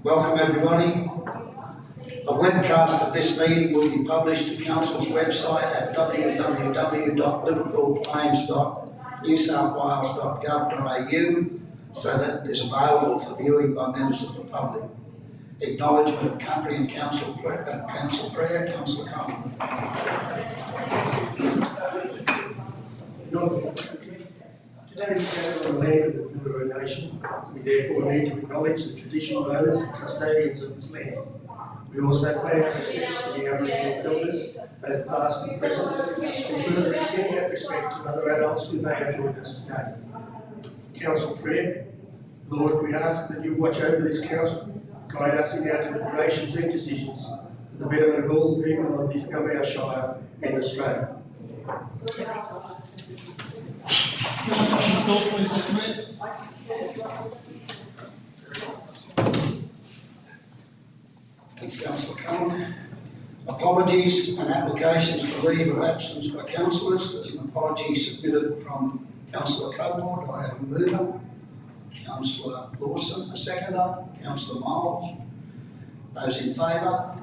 Welcome everybody. A webcast of this meeting will be published to Council's website at www.liverpoolplains.newsouthwales.gov.au so that it is available for viewing by members of the public. Acknowledgement of country and council prayer, Councillor Coleman. Today we gather on the land of the Kuluru Nation. We therefore need to acknowledge the traditional owners and custodians of this land. We also pay our respects to the Aboriginal elders, both past and present, and further extend that respect to other adults who may have joined us today. Council prayer. Lord, we ask that you watch over this council, guide us in our deliberations and decisions for the betterment of all the people of our Shire and Australia. Thanks, Councillor Coleman. Apologies and applications for leave of absence by councillors. There's an apology submitted from Councillor Cudmore. Do I have a mover? Councillor Lawson, a seconder. Councillor Miles. Those in favour?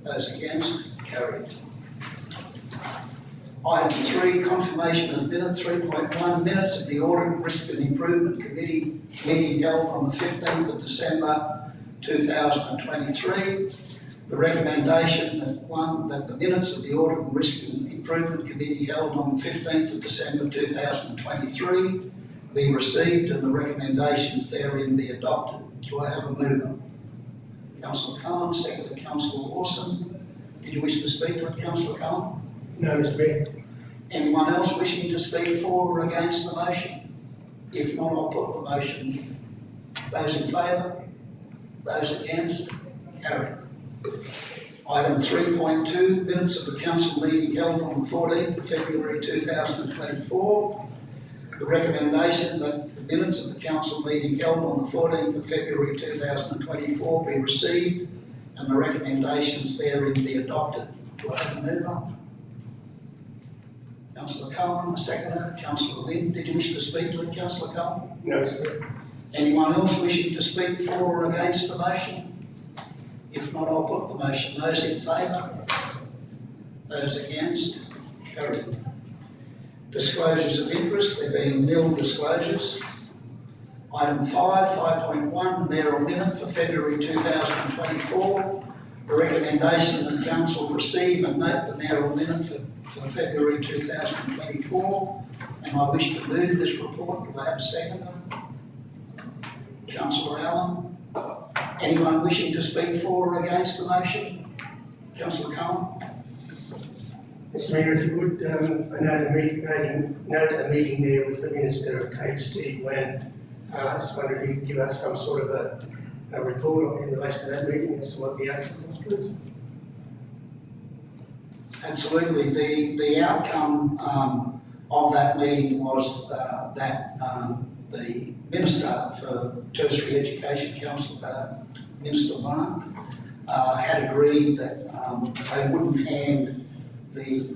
Those against? Carried. Item 3, confirmation of minutes. 3.1, minutes of the Audit, Risk and Improvement Committee meeting held on the 15th of December 2023. The recommendation that the minutes of the Audit and Risk and Improvement Committee held on the 15th of December 2023 be received and the recommendations therein be adopted. Do I have a mover? Councillor Cohen, seconded Councillor Lawson. Did you wish to speak to it, Councillor Cohen? No, Mr. Mayor. Anyone else wishing to speak for or against the motion? If not, I'll put the motion. Those in favour? Those against? Carried. Item 3.2, minutes of the council meeting held on the 14th of February 2024. The recommendation that the minutes of the council meeting held on the 14th of February 2024 be received and the recommendations therein be adopted. Do I have a mover? Councillor Cohen, a seconder. Councillor Lynn, did you wish to speak to it, Councillor Cohen? No, Mr. Mayor. Anyone else wishing to speak for or against the motion? If not, I'll put the motion. Those in favour? Those against? Carried. Disclosures of interest, there being nil disclosures. Item 5.1, mayoral minute for February 2024. The recommendation that council receive and note the mayoral minute for February 2024. And I wish to move this report. Do I have a second? Councillor Allen. Anyone wishing to speak for or against the motion? Councillor Cohen. Mr. Mayor, if you would note a meeting there with the Minister of Cape, Steve Wan. I just wondered if you could give us some sort of a report in relation to that meeting as to what the outcome was, please. Absolutely. The outcome of that meeting was that the Minister for Tertiary Education, Council, Minister Wan, had agreed that they wouldn't hand the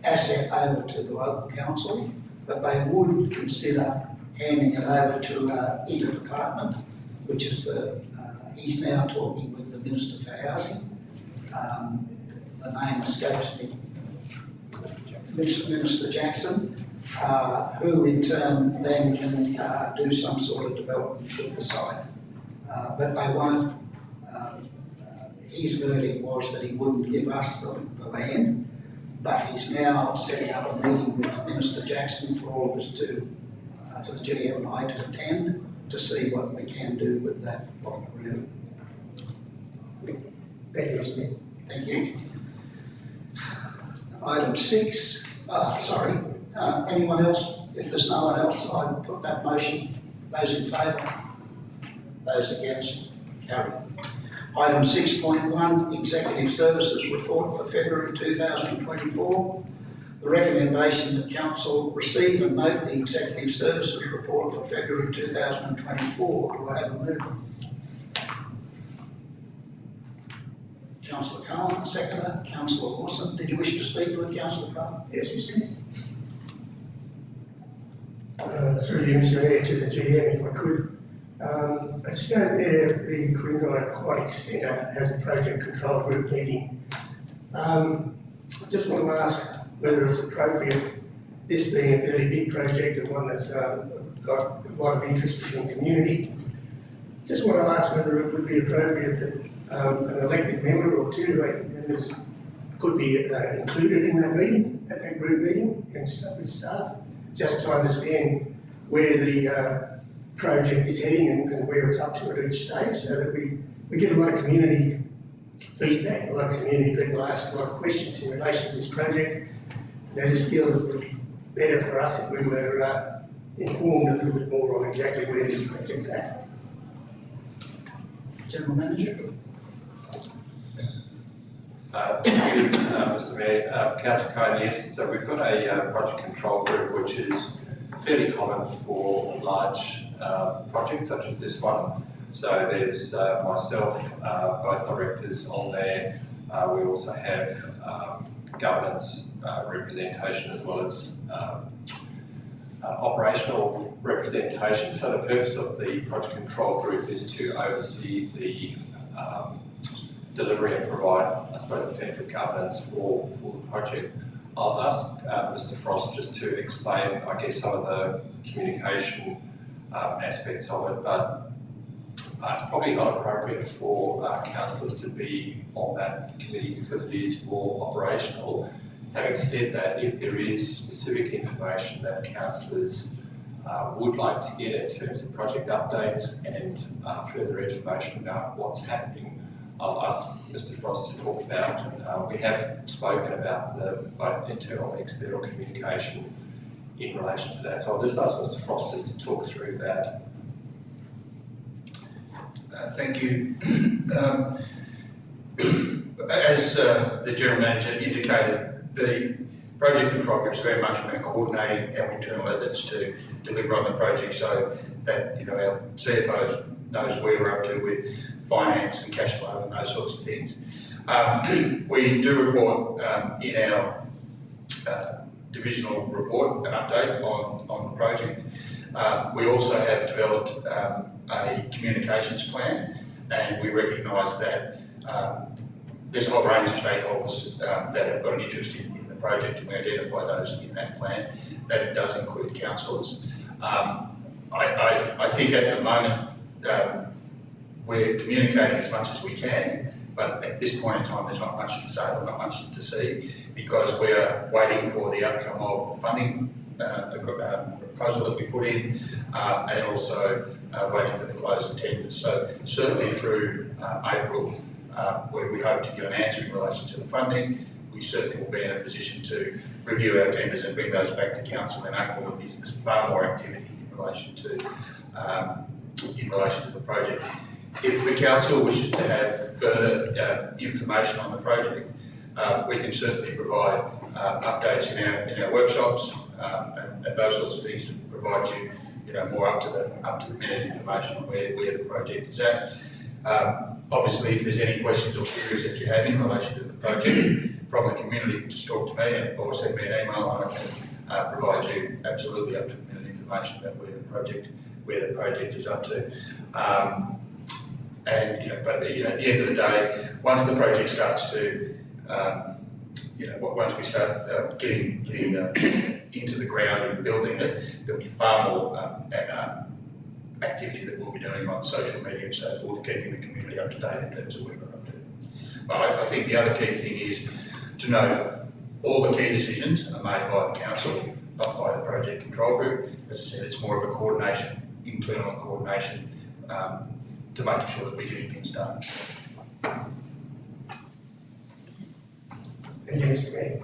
asset over to the local council, but they would consider handing it over to interdepartment, which is he's now talking with the Minister for Housing. The name escapes me. Minister Jackson, who in turn then can do some sort of development with the site. But they won't. His verdict was that he wouldn't give us the land, but he's now setting up a meeting with Minister Jackson for all of us to, for the GM and I to attend to see what we can do with that block of ground. Thank you, Mr. Mayor. Thank you. Item 6, anyone else? If there's no one else, I will put that motion. Those in favour? Those against? Carried. Item 6.1, Executive Services Report for February 2024. The recommendation that Council receive and note the Executive Services Report for February 2024. Do I have a mover? Councillor Cohen, seconder. Councillor Lawson, did you wish to speak to it, Councillor Cohen? Yes, Mr. Mayor. Through you, Mr. Mayor, to the GM, if I could. I just know there the Coringa Aquatic Centre has a project control group meeting. I just want to ask whether it's appropriate, this being a fairly big project and one that's got a lot of interest in the community. Just want to ask whether it would be appropriate that an elected member or two elected members could be included in that meeting, at that group meeting, and with staff, just to understand where the project is heading and where it's up to at each stage, so that we get a lot of community feedback, a lot of community people ask a lot of questions in relation to this project. And I just feel that it would be better for us if we were informed a little bit more on exactly where this project's at. General Manager. Thank you, Mr. Mayor. Councillor Cohen, yes, so we've got a project control group which is fairly common for large projects such as this one. So there's myself, both directors on there. We also have governance representation as well as operational representation. So the purpose of the project control group is to oversee the delivery and provide, I suppose, effective governance for the project. I'll ask Mr. Frost just to explain, I guess, some of the communication aspects of it, but it's probably not appropriate for councillors to be on that committee because it is more operational. Having said that, if there is specific information that councillors would like to get in terms of project updates and further information about what's happening, I'll ask Mr. Frost to talk about. We have spoken about the both internal and external communication in relation to that. So I'll just ask Mr. Frost just to talk through that. Thank you. As the General Manager indicated, the project control group is very much about coordinating our internal efforts to deliver on the project so that our CFO knows where we're up to with finance and cash flow and those sorts of things. We do report in our divisional report an update on the project. We also have developed a communications plan, and we recognise that there's a whole range of stakeholders that have got an interest in the project, and we identify those in that plan. That it does include councillors. I think at the moment we're communicating as much as we can, but at this point in time there's not much to say or not much to see because we're waiting for the outcome of the funding proposal that we put in and also waiting for the close of tenders. So certainly through April, where we hope to get an answer in relation to the funding, we certainly will be in a position to review our tenders and bring those back to council in April. There'll be far more activity in relation to the project. If the council wishes to have further information on the project, we can certainly provide updates in our workshops and those sorts of things to provide you, more up to the minute information on where the project is at. Obviously, if there's any questions or queries that you have in relation to the project from the community, just talk to me or send me an email, and I can provide you absolutely up to the minute information about where the project is up to. But at the end of the day, once the project starts to, once we start getting into the ground and building it, there'll be far more activity that we'll be doing on social media and so forth, keeping the community up to date in terms of where we're up to. But I think the other key thing is to know all the key decisions are made by the council, not by the project control group. As I said, it's more of a coordination, internal coordination, to make sure that we're getting things done. Thank you, Mr. Mayor.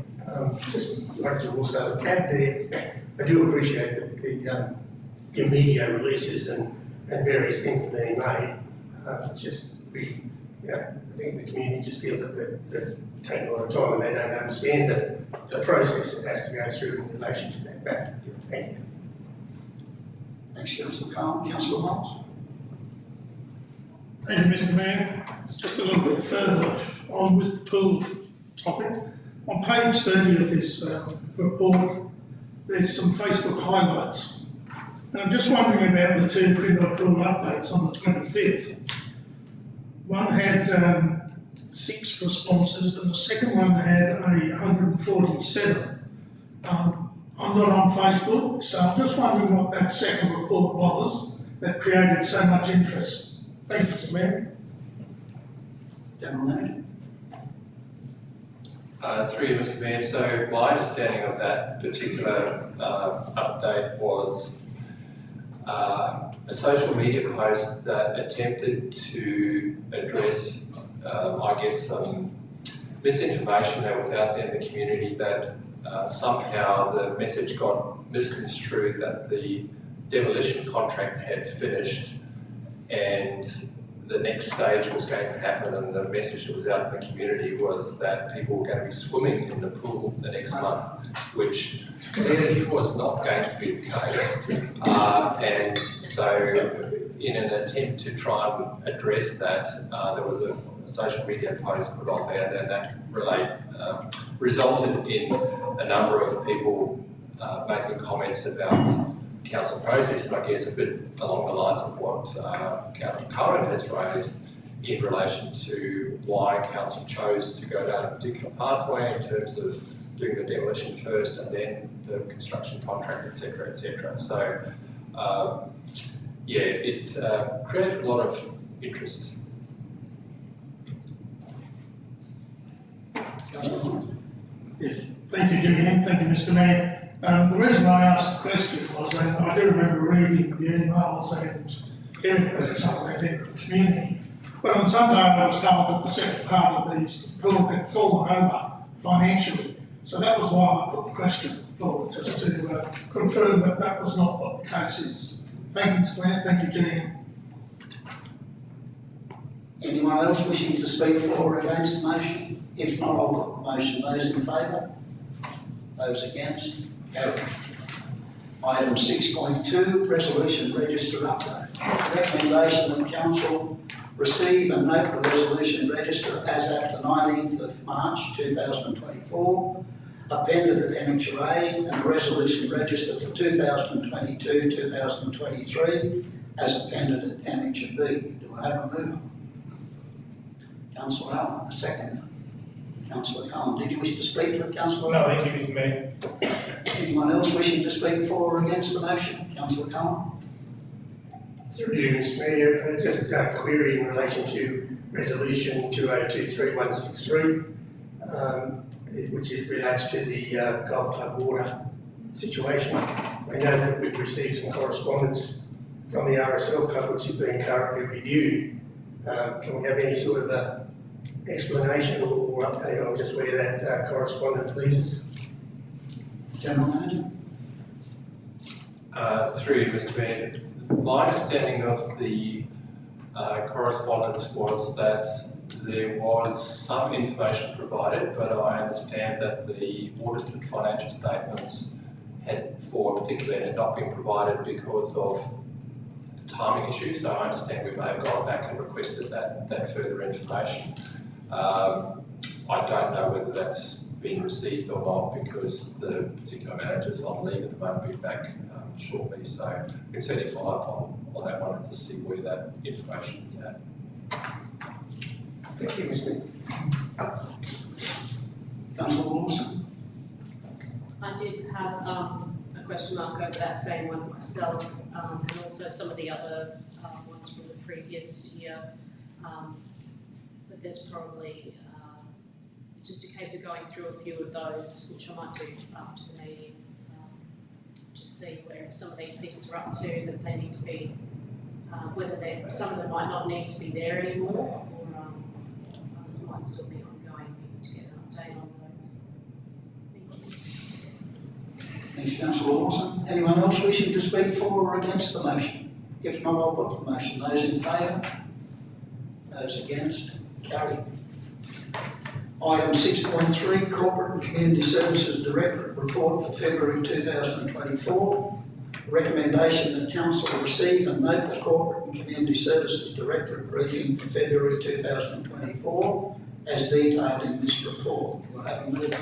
Just like to also add there, I do appreciate that the media releases and various things are being made. I think the community just feel that they take a lot of time and they don't understand the process that has to go through in relation to that matter. Thank you. Thanks, Councillor Cohen. Councillor Miles. Thank you, Mr. Mayor. It's just a little bit further on with the pool topic. On page 30 of this report, there's some Facebook highlights. And I'm just wondering about the two Quinto Pool updates on the 25th. One had 6 responses and the second one had 147. I'm not on Facebook, so I'm just wondering what that second report was that created so much interest. Thank you, Mr. Mayor. General Manager. Through you, Mr. Mayor. So my understanding of that particular update was a social media post that attempted to address, I guess, some misinformation that was out there in the community that somehow the message got misconstrued that the demolition contract had finished and the next stage was going to happen, and the message that was out in the community was that people were going to be swimming in the pool the next month, which clearly was not going to be the case. And so in an attempt to try and address that, there was a social media post put on there, and that resulted in a number of people making comments about council process, and I guess a bit along the lines of what Councillor Curran has raised in relation to why council chose to go down a particular pathway in terms of doing the demolition first and then the construction contract, etc., etc. So, yeah, it created a lot of interest. Yes. Thank you, Julian. Thank you, Mr. Mayor. The reason I asked the question was, and I do remember reading the emails and hearing about some of that in the community, but on Sunday I was told that the second part of these pool had fallen over financially. So that was why I put the question forward, just to confirm that that was not what the case is. Thank you, Mr. Mayor. Thank you, Julian. Anyone else wishing to speak for or against the motion? If not, I'll put the motion. Those in favour? Those against? Carried. Item 6.2, Resolution Register Update. Recommendation that Council receive and note the Resolution Register as at the 19th of March 2024, appended at Annexure A, and the Resolution Register for 2022-2023 as appended at Annexure B. Do I have a mover? Councillor Allen, a second. Councillor Cullen, did you wish to speak to it, Councillor? No, thank you, Mr. Mayor. Anyone else wishing to speak for or against the motion? Councillor Cullen? Through you, Mr. Mayor, just a query in relation to Resolution 2023-163, which relates to the golf club water situation. I know that we've received some correspondence from the RSL club, which is being currently reviewed. Can we have any sort of a explanation or update on just where that correspondence leads us? General Manager? Through you, Mr. Mayor. My understanding of the correspondence was that there was some information provided, but I understand that the audited financial statements had not been provided because of timing issues. So I understand we may have gone back and requested that further information. I don't know whether that's been received or not because the particular manager's on leave at the moment. We'll be back shortly, so we can certainly follow up on that one to see where that information is at. Thank you, Mr. Mayor. Councillor Lawson? I did have a question mark over that same one myself, and also some of the other ones from the previous year. But there's probably just a case of going through a few of those, which I might do after the meeting, just see where some of these things are up to, that they need to be, whether some of them might not need to be there anymore, or others might still be ongoing. We need to get an update on those. Thank you. Thanks, Councillor Lawson. Anyone else wishing to speak for or against the motion? If not, I'll put the motion. Those in favour? Those against? Carried. Item 6.3, Corporate and Community Services Directorate Report for February 2024. Recommendation that Council receive and note the Corporate and Community Services Directorate briefing for February 2024 as detailed in this report. Do I have a mover?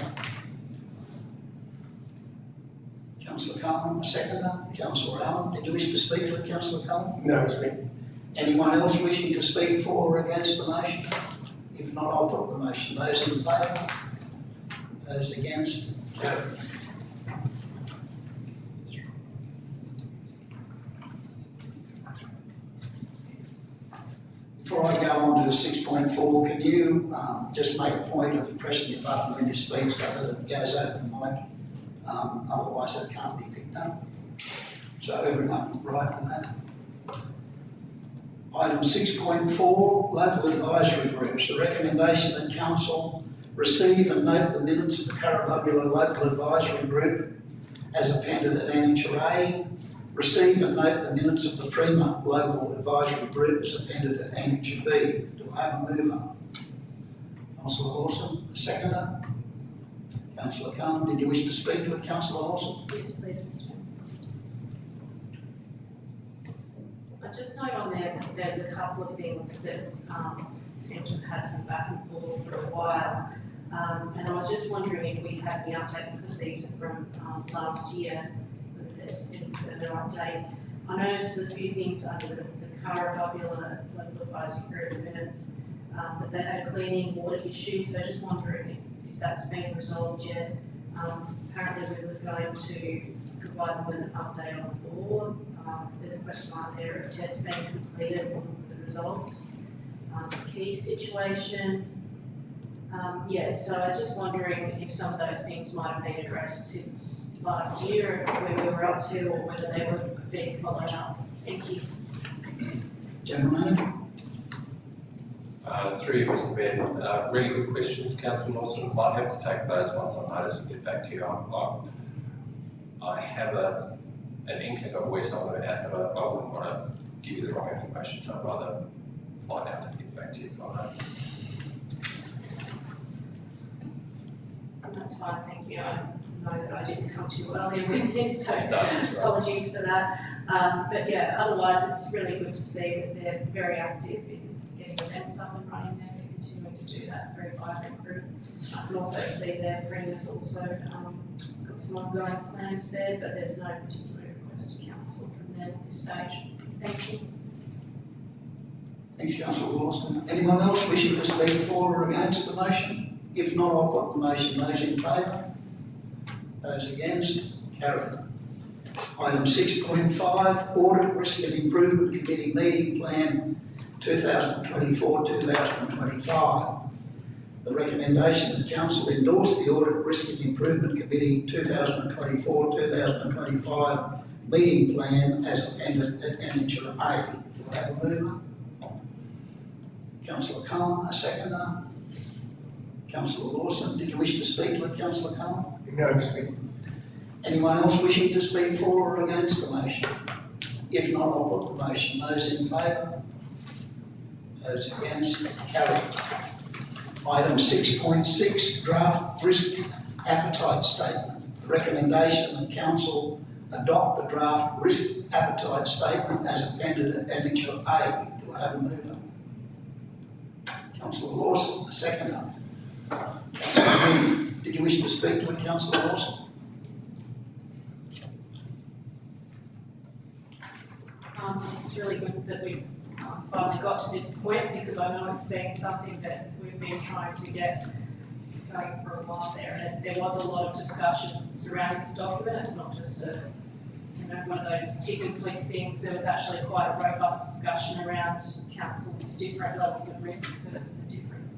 Councillor Cullen, a seconder. Councillor Allen, did you wish to speak to it, Councillor Cullen? No, Mr Mayor. Anyone else wishing to speak for or against the motion? If not, I'll put the motion. Those in favour? Those against? Carried. Before I go on to 6.4, can you just make a point of pressing your button when you speak so that it goes over the mic? Otherwise it can't be picked up. So everyone right on that? Item 6.4, local advisory groups. The recommendation that council receive and note the minutes of the Currabubula Local Advisory Group as appended at Annexure A. Receive and note the minutes of the Prima Local Advisory Group as appended at Annexure B. Do I have a mover? Councillor Lawson, a seconder. Councillor Cullen, did you wish to speak to it, Councillor Lawson? Yes, please, Mr. Chairman. I just note on there that there's a couple of things that seem to have had some back and forth for a while. And I was just wondering if we had any update, because these are from last year, whether there's any further update. I noticed a few things under the Currabubula Local Advisory Group minutes, that they had a cleaning water issue, so just wondering if that's been resolved yet. Apparently we were going to provide them with an update on the board. There's a question mark there, if the test's been completed, what were the results? Key situation. So I was just wondering if some of those things might have been addressed since last year, where we were up to, or whether they were being followed up. Thank you. General Manager? Through you, Mr. Mayor, really good questions. Councillor Lawson, might have to take those ones on notice and get back to you. I have an inkling of where some of them are at, but I wouldn't want to give you the wrong information, so I'd rather find out and get back to you if I know. That's fine, thank you. I know that I didn't come to you earlier with this, so No, that's right. apologies for that. But yeah, otherwise it's really good to see that they're very active in getting events up and running there. They're continuing to do that, very vibrant group. I can also see their Premier's also got some ongoing plans there, but there's no particular request to council from them at this stage. Thank you. Thanks, Councillor Lawson. Anyone else wishing to speak for or against the motion? If not, I'll put the motion. Those in favour? Those against? Carried. Item 6.5, Audit Risk and Improvement Committee Meeting Plan 2024-2025. The recommendation that Council endorse the Audit Risk and Improvement Committee 2024-2025 Meeting Plan as appended at Annexure A. Do I have a mover? Councillor Cullen, a seconder. Councillor Lawson, did you wish to speak to it, Councillor Cullen? No, Mr Mayor. Anyone else wishing to speak for or against the motion? If not, I'll put the motion. Those in favour? Those against? Carried. Item 6.6, Draft Risk Appetite Statement. The recommendation that Council adopt the Draft Risk Appetite Statement as appended at Annexure A. Do I have a mover? Councillor Lawson, a seconder. Councillor Green, did you wish to speak to it, Councillor Lawson? It's really good that we've finally got to this point, because I know it's been something that we've been trying to get going for a while there, and there was a lot of discussion surrounding this document. It's not just one of those tick and flick things. There was actually quite a robust discussion around council's different levels of risk for the different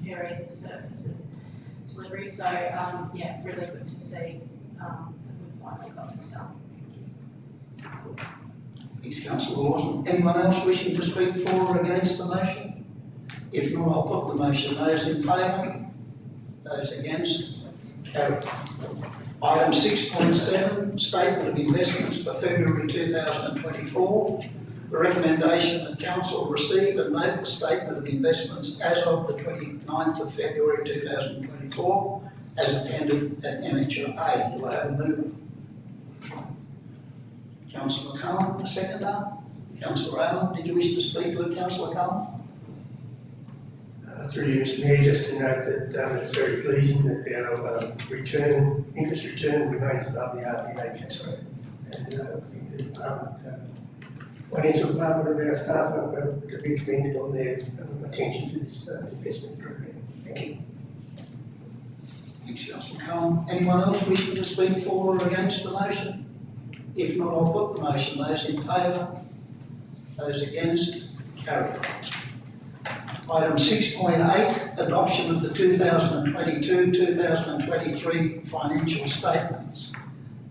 areas of service and delivery. So really good to see that we've finally got this done. Thank you. Thanks, Councillor Lawson. Anyone else wishing to speak for or against the motion? If not, I'll put the motion. Those in favour? Those against? Carried. Item 6.7, Statement of Investments for February 2024. The recommendation that Council receive and note the Statement of Investments as of the 29th of February 2024 as appended at Annexure A. Do I have a mover? Councillor Cullen, a seconder. Councillor Allen, did you wish to speak to it, Councillor Cullen? Through you, Mr Mayor, just to note that it's very pleasing that our interest return remains above the RBA cash rate. And I think the department, financial department of our staff are to be commended on their attention to this investment program. Thank you. Thanks, Councillor Cohen. Anyone else wishing to speak for or against the motion? If not, I'll put the motion. Those in favour? Those against? Carried. Item 6.8, adoption of the 2022-2023 financial statements.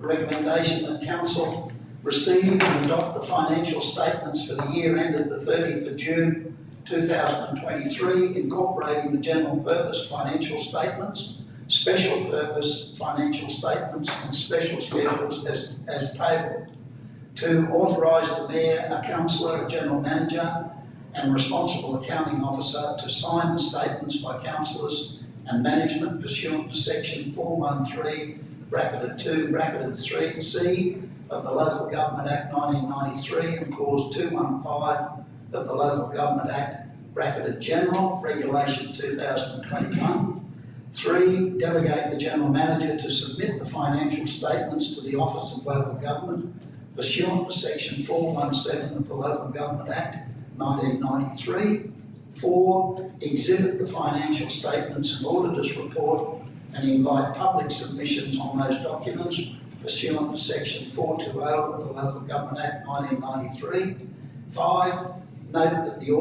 The recommendation that Council receive and adopt the financial statements for the year ended the 30th of June 2023, incorporating the general purpose financial statements, special purpose financial statements and special schedules as tabled. 2, authorise the Mayor, a Councillor, a General Manager and responsible accounting officer to sign the statements by councillors and management pursuant to section 413, bracketed 2, bracketed 3C of the Local Government Act 1993 and clause 215 of the Local Government Act, bracketed General, Regulation 2021. 3, delegate the General Manager to submit the financial statements to the Office of Local Government pursuant to section 417 of the Local Government Act 1993. 4, exhibit the financial statements and auditor's report and invite public submissions on those documents pursuant to section 420 of the Local Government Act 1993. 5, note that the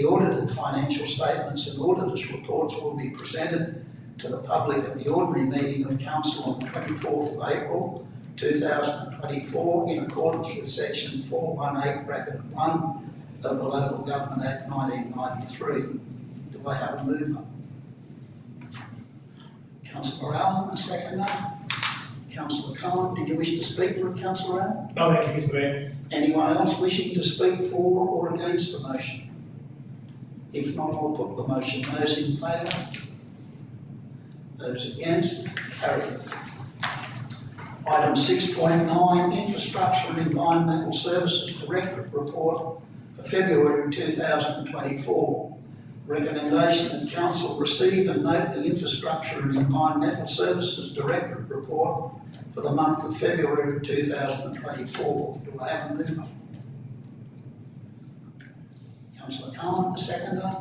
audited financial statements and auditor's reports will be presented to the public at the ordinary meeting of Council on the 24th of April 2024 in accordance with section 418 bracketed 1 of the Local Government Act 1993. Do I have a mover? Councillor Allen, a seconder. Councillor Cohen, did you wish to speak to it, Councillor Allen? No, thank you, Mr Mayor. Anyone else wishing to speak for or against the motion? If not, I'll put the motion. Those in favour? Those against? Carried. Item 6.9, Infrastructure and Environmental Services Directorate Report for February 2024. Recommendation that Council receive and note the Infrastructure and Environmental Services Directorate Report for the month of February 2024. Do I have a mover? Councillor Cohen, a seconder.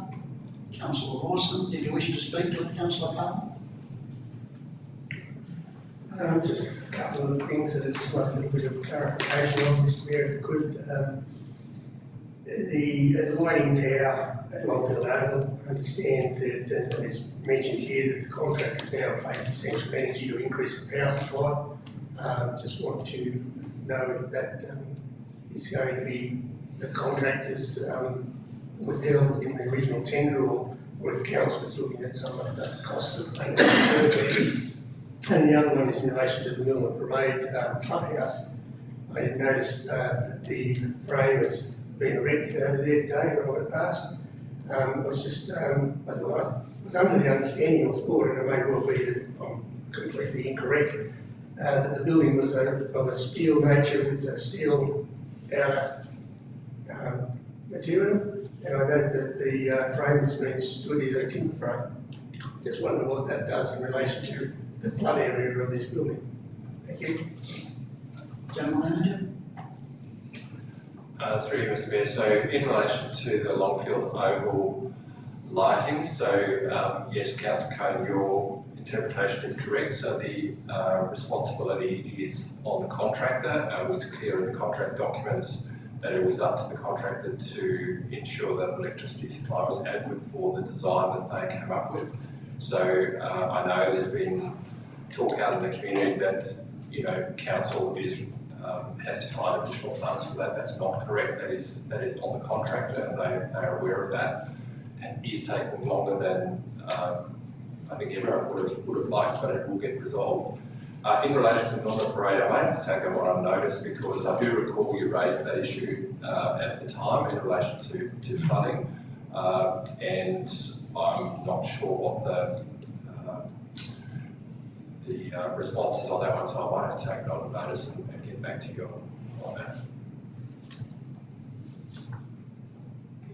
Councillor Lawson, did you wish to speak to it, Councillor Cohen? Just a couple of things that I just want a little bit of clarification on, Mr Mayor, if I could. The lighting tower at Longfield Oval, I understand that it's mentioned here that the contract is now paid Central Energy to increase the power supply. Just want to know if that is going to be the contract is withheld in the original tender or if council is looking at some of the costs of paying the And the other one is in relation to the Mill and Parade clubhouse. I had noticed that the frame has been erected over there today when I went past. I was just, I was under the understanding or thought, and it may well be that I'm completely incorrect, that the building was of a steel nature with a steel outer material. And I know that the frame has been stood as a timber frame. Just wonder what that does in relation to the flood area of this building. Thank you. General Manager? Through you, Mr Mayor. So in relation to the Longfield Oval lighting, so yes, Councillor Cohen, your interpretation is correct. So the responsibility is on the contractor. It was clear in the contract documents that it was up to the contractor to ensure that electricity supply was adequate for the design that they came up with. So I know there's been talk out in the community that, you know, council is has to find additional funds for that. That's not correct. That is on the contractor, and they are aware of that. It is taking longer than I think everyone would have liked, but it will get resolved. In relation to the Mill and Parade, I may have to take them on notice because I do recall you raised that issue at the time in relation to flooding, and I'm not sure what the responses on that one, so I might have to take it on notice and get back to you on that.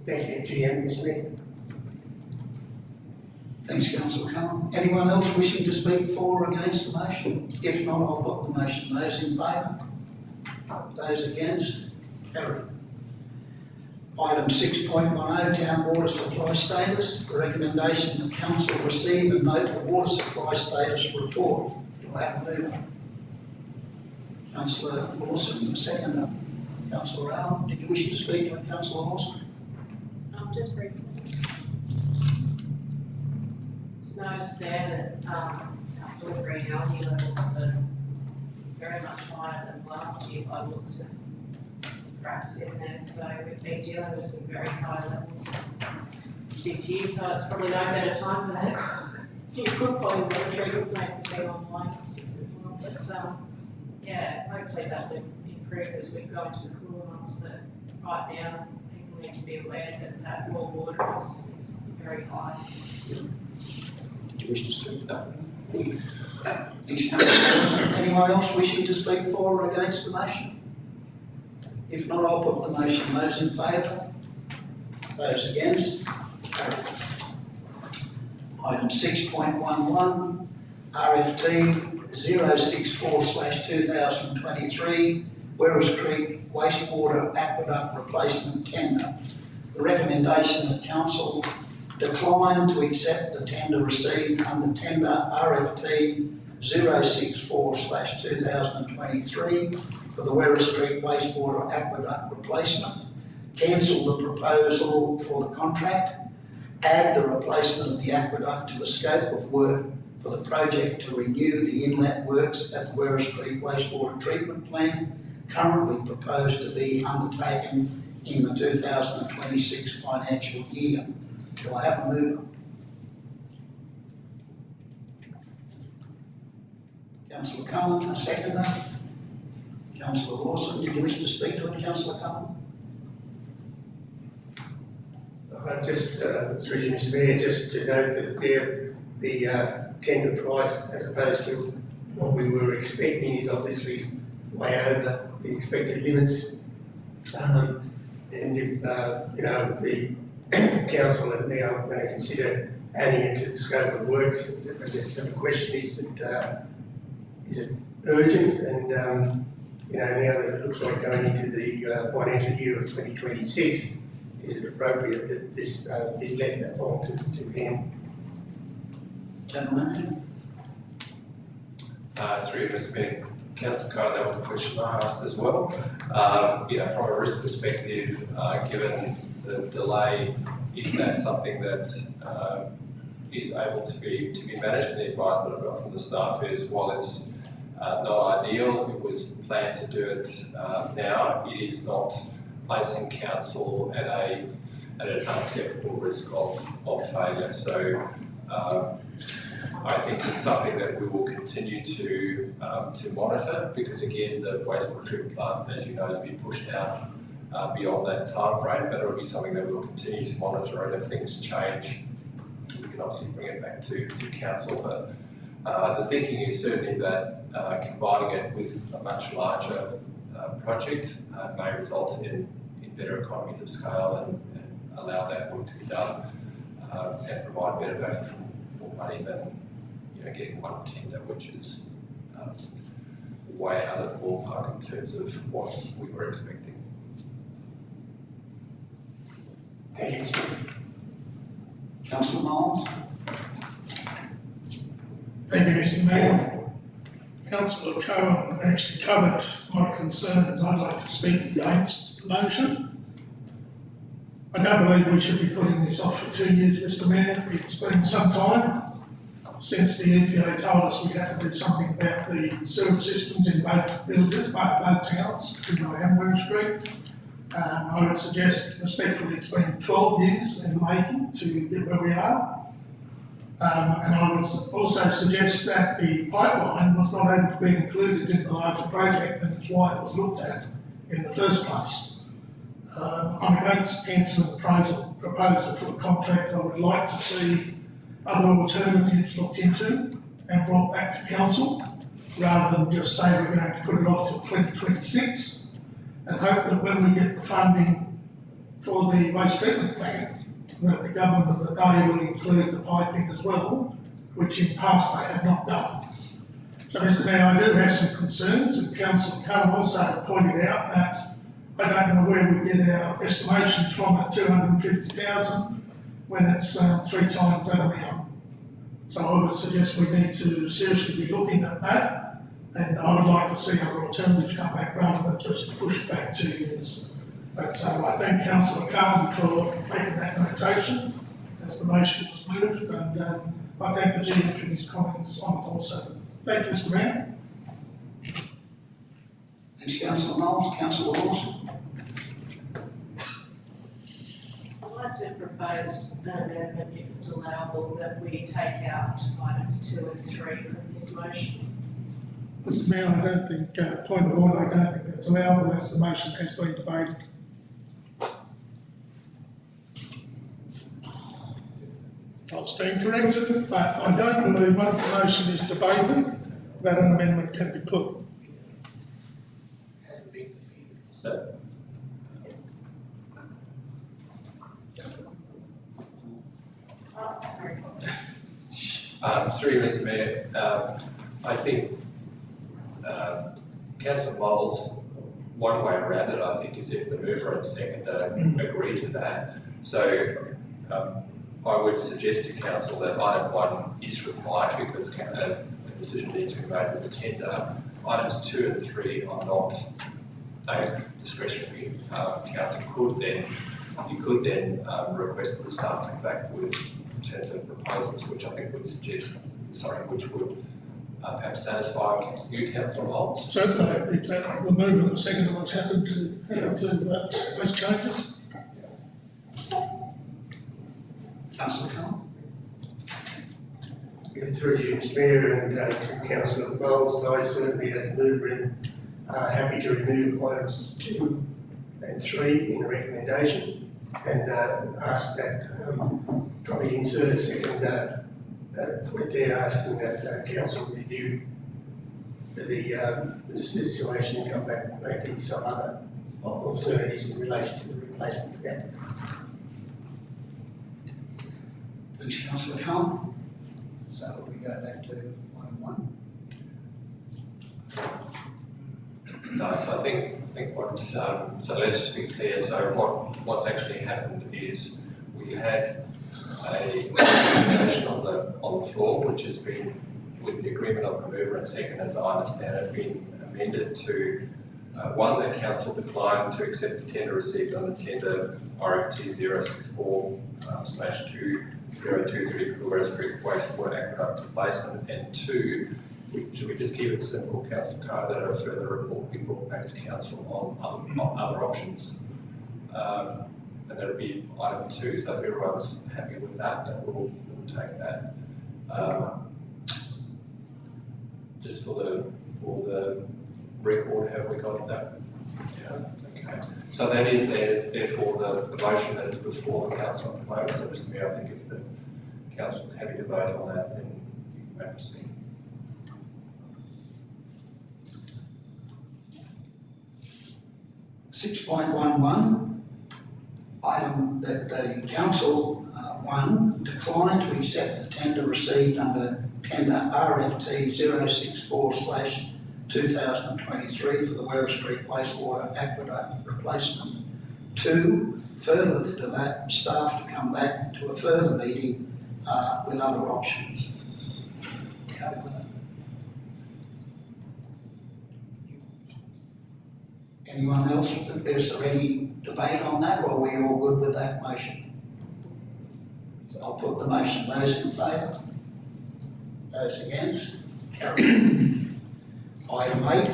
Thank you, GM, Mr Mayor. Thanks, councillor Cullen. Anyone else wishing to speak for or against the motion? If not, I'll put the motion. Those in favour? Those against? Carried. Item 6.10, Town Water Supply Status. The recommendation that council receive and note the water supply status report. Do I have a mover? Councillor Lawson, a seconder. Councillor Allen, did you wish to speak to Councillor Lawson? Just briefly. Just noticed there that, our green algae levels are very much higher than last year by the looks of graphs in there, so we've been dealing with some very high levels this year, so it's probably no better time for that. You could probably want a treatment plant to be online as well, but, yeah, hopefully that will improve as we go into the cooler months, but right now, people need to be aware that that raw water is very high. Did you wish to speak to that? Thanks, councillor. Anyone else wishing to speak for or against the motion? If not, I'll put the motion. Those in favour? Those against? Carried. Item 6.11, RFT 064/2023, Werris Creek Wastewater Aqueduct Replacement Tender. The recommendation that council decline to accept the tender received under tender RFT 064/2023 for the Werris Creek Wastewater Aqueduct Replacement, cancel the proposal for the contract, add the replacement of the aqueduct to the scope of work for the project to renew the inlet works at the Werris Creek Wastewater Treatment Plant, currently proposed to be undertaken in the 2026 financial year. Do I have a mover? Councillor Cullen, a seconder. Councillor Lawson, did you wish to speak to it, Councillor Cullen? Just, through you, Mr Mayor, just to note that the tender price as opposed to what we were expecting is obviously way over the expected limits. And if, you know, the council are now going to consider adding it to the scope of works, I just have a question, is it urgent? And, you know, now that it looks like going into the financial year of 2026, is it appropriate that this be left that long to him? Gentlemen? Through you, Mr Mayor. Councillor Carr, that was a question I asked as well. You know, from a risk perspective, given the delay, is that something that is able to be managed? And the advice that I've got from the staff is, while it's not ideal, it was planned to do it now, it is not placing council at an unacceptable risk of failure. So I think it's something that we will continue to monitor, because again, the wastewater treatment plant, as you know, has been pushed out beyond that time frame, but it'll be something that we'll continue to monitor, and if things change, we can obviously bring it back to council. But the thinking is certainly that combining it with a much larger project may result in better economies of scale and allow that work to be done and provide better value for money than, you know, getting one tender, which is way out of the ballpark in terms of what we were expecting. Thank you, Mr Mayor. Councillor Miles? Thank you, Mr Mayor. Councillor Cohen actually covered my concerns. I'd like to speak against the motion. I don't believe we should be putting this off for 2 years, Mr Mayor. It's been some time since the EPA told us we had to do something about the sewer systems in both villages, both towns, Tidwell and Werris Creek. I would suggest respectfully it's been 12 years in the making to get where we are. And I would also suggest that the pipeline was not able to be included in the larger project, and that's why it was looked at in the first place. I'm against cancelling the proposal for the contract. I would like to see other alternatives looked into and brought back to council, rather than just say we're going to put it off till 2026 and hope that when we get the funding for the waste treatment plant, that the government of the day will include the piping as well, which in past they have not done. So, Mr Mayor, I do have some concerns, and Councillor Cullen also pointed out that I don't know where we get our estimations from at 250,000 when it's 3 times that amount. So I would suggest we need to seriously be looking at that, and I would like to see other alternatives come back rather than just push back 2 years. But I thank Councillor Cullen for making that notation as the motion was moved, and I thank the GM for his comments on it also. Thank you, Mr Mayor. Thanks, Councillor Knowles. Councillor Lawson. I'd like to propose an amendment, if it's allowable, that we take out items 2 and 3 from this motion. Mr Mayor, I don't think, point of order, I don't think it's allowable as the motion has been debated. I'll stand corrected, but I don't believe once the motion is debated that an amendment can be put. So, Oh, sorry. through you, Mr Mayor, I think Councillor Moles, one way around it, I think, is if the mover and seconder agree to that. So I would suggest to council that item 1 is required because a decision needs to be made with the tender. Items 2 and 3 are not discretionary. Council could then, you could then request the staff come back with alternative proposals, which I think would suggest, which would perhaps satisfy you, Councillor Moles. Certainly, if that, the mover and the seconder was happy to those changes. Councillor Cullen. Through you, Mr Mayor, and to Councillor Bowles, I certainly, as a mover, happy to remove items 2 and 3 in the recommendation, and ask that probably insert a second point there asking that council review the situation and come back with maybe some other alternatives in relation to the replacement of that. Thanks, Councillor Cullen. So we go back to item 1. No, so I think what, so let's just be clear. So what's actually happened is we had a recommendation on the floor, which has been, with the agreement of the mover and second, as I understand it, been amended to one, that council declined to accept the tender received on the tender RFT 064/2023 for the West Creek wastewater aqueduct replacement, and 2, should we just keep it simple, Councillor Carr, that a further report be brought back to council on other options. And that'll be item 2, so if everyone's happy with that, then we'll take that. Just for the record, have we got that? Yeah, okay. So that is therefore the motion that is before the council at the moment. So Mr Mayor, I think if the council is happy to vote on that, then you may proceed. Item that the council, 1, declined to accept the tender received under tender RFT 064/2023 for the Werris Creek wastewater aqueduct replacement. 2, further to that, staff to come back to a further meeting with other options. Happy with that? Anyone else? Is there any debate on that, or are we all good with that motion? So I'll put the motion. Those in favour? Those against? Carried. Item 8,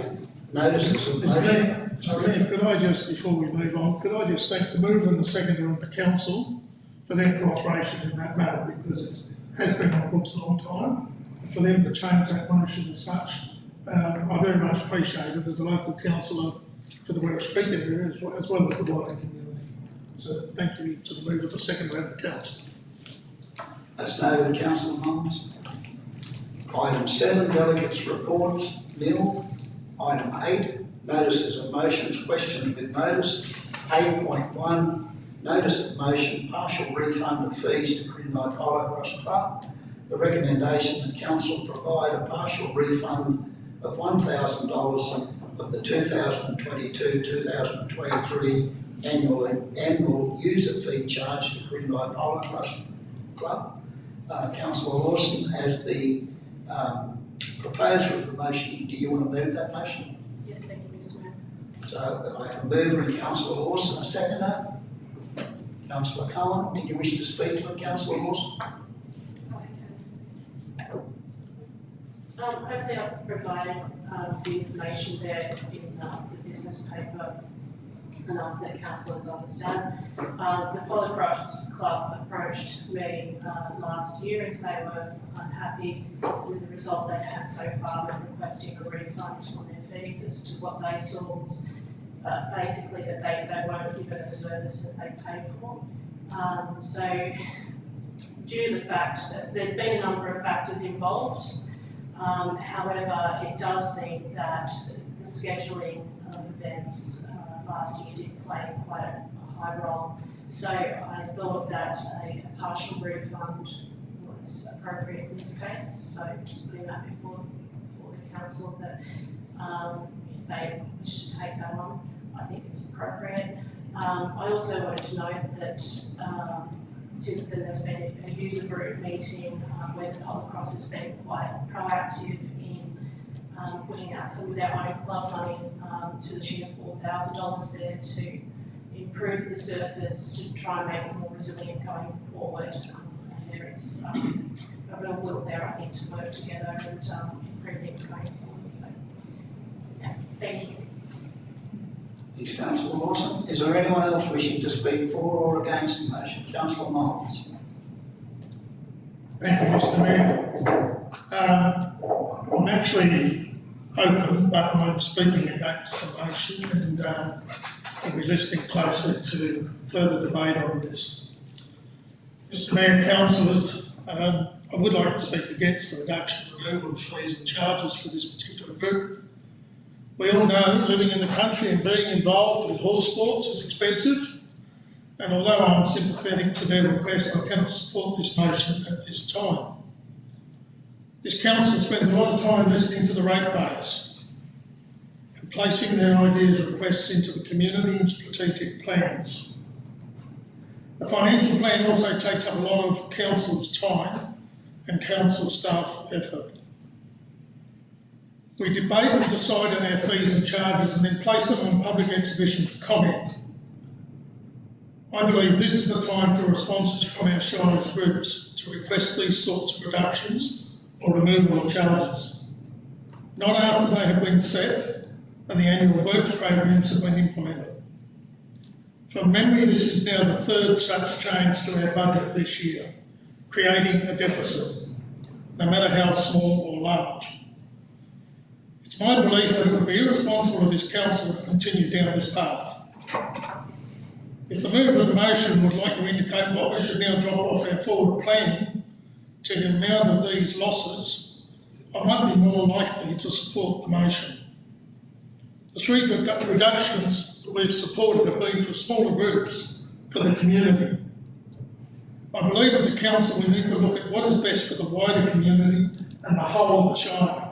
notices of Mr motion. Mayor, sorry, could I just, before we move on, could I just thank the mover and the seconder and the council for their cooperation in that matter, because it has been on books a long time. For them to change that motion as such, I very much appreciate it as a local councillor for the Werris Creek area as well as the wider community. So thank you to the mover, the seconder and the council. That's noted, Councillor Holmes. Item 7, delegates' reports, nil. Item 8, notices of motions, questions with notice. 8.1, notice of motion, partial refund of fees to Greenlight Polocrosse Club. The recommendation that council provide a partial refund of $1,000 of the 2022-2023 annual user fee charge to Greenlight Polocrosse Club. Councillor Lawson, as the proposer of the motion, do you want to move that motion? Yes, thank you, Mr Mayor. So I have a mover in Councillor Lawson, a seconder. Councillor Cullen, did you wish to speak to it, Councillor Lawson? Hopefully I've provided the information there in the business paper enough that councillors understand. The Polocrosse Club approached me last year as they were unhappy with the result they've had so far and requesting a refund on their fees as to what they saw was basically that they weren't given a service that they paid for. So due to the fact that there's been a number of factors involved, however, it does seem that the scheduling of events last year did play quite a high role. So I thought that a partial refund was appropriate in this case. So just putting that before the council that if they wish to take that on, I think it's appropriate. I also wanted to note that since then there's been a user group meeting where the Polocrosse has been quite proactive in putting out some of their own club money to the tune of $4,000 there to improve the surface to try and make it more resilient going forward. And there is a real will there, I think, to work together and improve things going forward. So, yeah, thank you. Thanks, Councillor Lawson. Is there anyone else wishing to speak for or against the motion? Councillor Miles. Thank you, Mr Mayor. I'm actually open, but I'm speaking against the motion and I'll be listening closely to further debate on this. Mr Mayor, councillors, I would like to speak against the reduction and removal of fees and charges for this particular group. We all know living in the country and being involved with horse sports is expensive, and although I'm sympathetic to their request, I cannot support this motion at this time. This council spends a lot of time listening to the ratepayers and placing their ideas and requests into the community and strategic plans. The financial plan also takes up a lot of council's time and council staff effort. We debate and decide on our fees and charges and then place them on public exhibition for comment. I believe this is the time for responses from our shires groups to request these sorts of reductions or removal of charges, not after they have been set and the annual works programs have been implemented. From memory, this is now the third such change to our budget this year, creating a deficit, no matter how small or large. It's my belief that it would be irresponsible of this council to continue down this path. If the mover of the motion would like to indicate what we should now drop off our forward planning to the amount of these losses, I might be more likely to support the motion. The three reductions that we've supported have been for smaller groups, for the community. I believe as a council we need to look at what is best for the wider community and the whole of the Shire.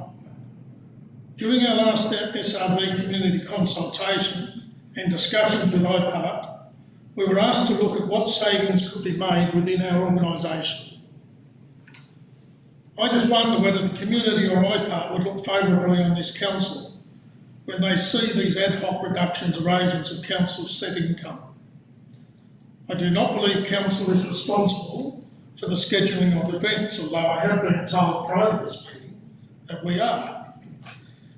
During our last SRV community consultation and discussions with IPART, we were asked to look at what savings could be made within our organisation. I just wonder whether the community or IPART would look favourably on this council when they see these ad hoc reductions, erosions of council's set income. I do not believe council is responsible for the scheduling of events, although I have been told prior to this meeting that we are.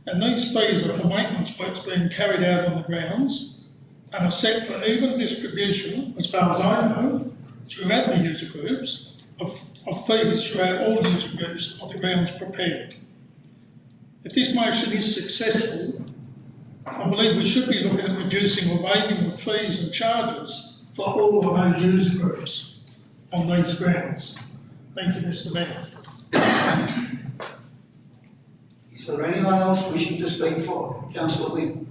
And these fees are for maintenance works being carried out on the grounds and are set for even distribution, as far as I know, throughout the user groups, of fees throughout all user groups of the grounds prepared. If this motion is successful, I believe we should be looking at reducing or waiving of fees and charges for all of those user groups on these grounds. Thank you, Mr Mayor. Is there anyone else wishing to speak for? Councillor Wynne.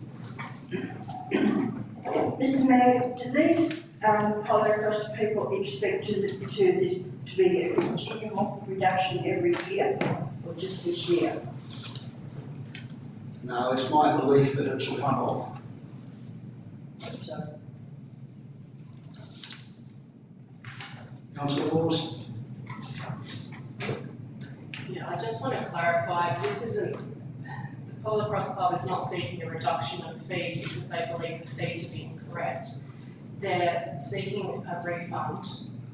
Mr Mayor, do these Polycross people expect this to be a continual reduction every year, or just this year? No, it's my belief that it's a one-off. So, Councillor Lawson? Yeah, I just want to clarify, this isn't, the Polo Cross Club is not seeking a reduction of fees because they believe the fee to be incorrect. They're seeking a refund,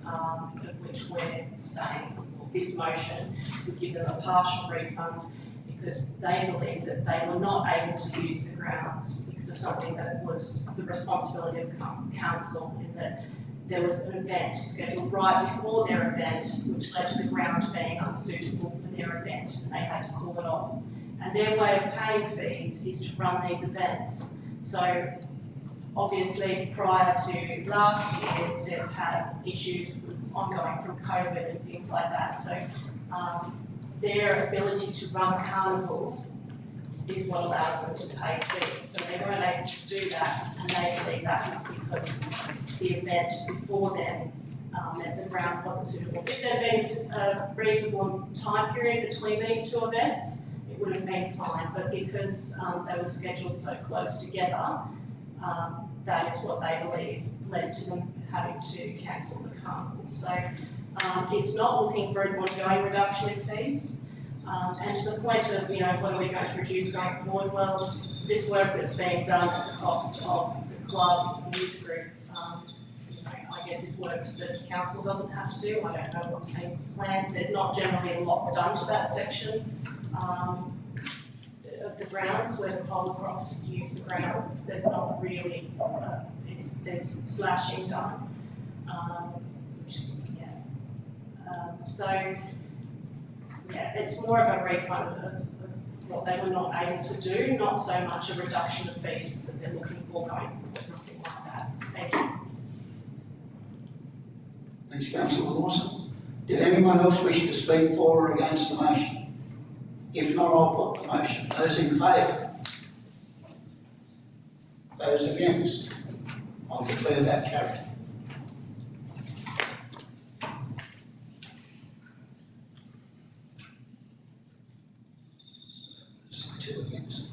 of which we're saying, well, this motion would give them a partial refund because they believe that they were not able to use the grounds because of something that was the responsibility of council, in that there was an event scheduled right before their event, which led to the ground being unsuitable for their event, and they had to call it off. And their way of paying fees is to run these events. So obviously, prior to last year, they've had issues ongoing from COVID and things like that. So their ability to run carnivals is what allows them to pay fees. So they weren't able to do that, and they believe that was because the event before then that the ground wasn't suitable. If there had been a reasonable time period between these two events, it would have been fine. But because they were scheduled so close together, that is what they believe led to them having to cancel the carnival. So it's not looking for an ongoing reduction in fees. And to the point of, what are we going to reduce going forward? Well, this work that's being done at the cost of the club, the youth group, I guess is works that council doesn't have to do. I don't know what's being planned. There's not generally a lot done to that section of the grounds where the Polo Cross use the grounds. There's not really, there's slashing done. It's more of a refund of what they were not able to do, not so much a reduction of fees that they're looking for going forward, nothing like that. Thank you. Thanks, Councillor Lawson. Did anyone else wish to speak for or against the motion? If not, I'll put the motion. Those in favour? Those against? I'll declare that carried. Two against.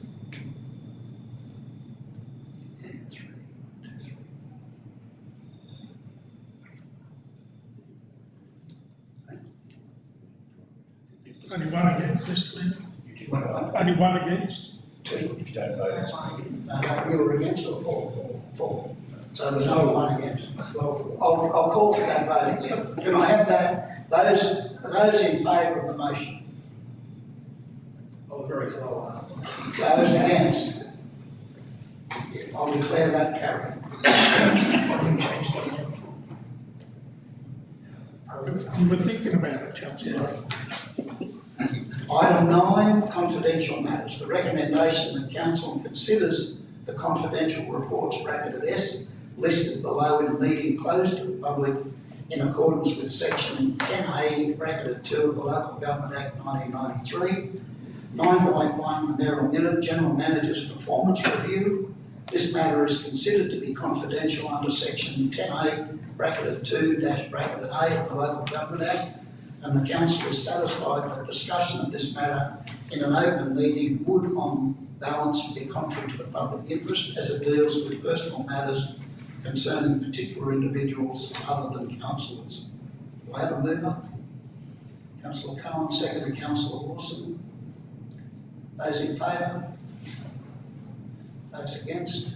And three. Only one against, Mr. Leader. You did one vote. Only one against. Two. If you don't vote, it's negative. No, you were against or for? For. So there's no one against. That's low for. I'll call for that vote again. Can I have that? Those in favour of the motion? I was very slow last time. Those against? I'll declare that carried. I didn't change that. You were thinking about it, Councillor. Item 9, confidential matters. The recommendation that council considers the confidential reports bracketed S listed below in a meeting closed to the public in accordance with section 10A bracketed 2 of the Local Government Act 1993. 9.1, the Merrill Millard General Manager's Performance Review. This matter is considered to be confidential under section 10A bracketed 2 bracketed A of the Local Government Act, and the council is satisfied that discussion of this matter in an open meeting would on balance be contrary to the public interest as it deals with personal matters concerning particular individuals other than councillors. Do I have a mover? Councillor Cohen, seconded Councillor Lawson. Those in favour? Those against?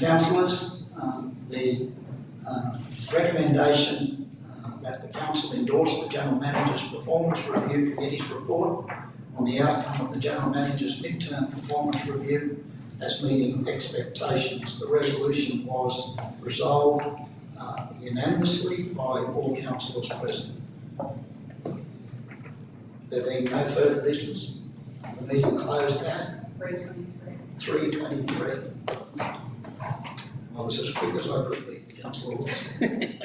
councillors, the recommendation that the council endorse the General Manager's Performance Review Committee's report on the outcome of the General Manager's midterm performance review as meeting expectations. The resolution was resolved unanimously by all councillors present. There being no further business, the meeting closed at 3:23. I was as quick as I could be, Councillor Wilson.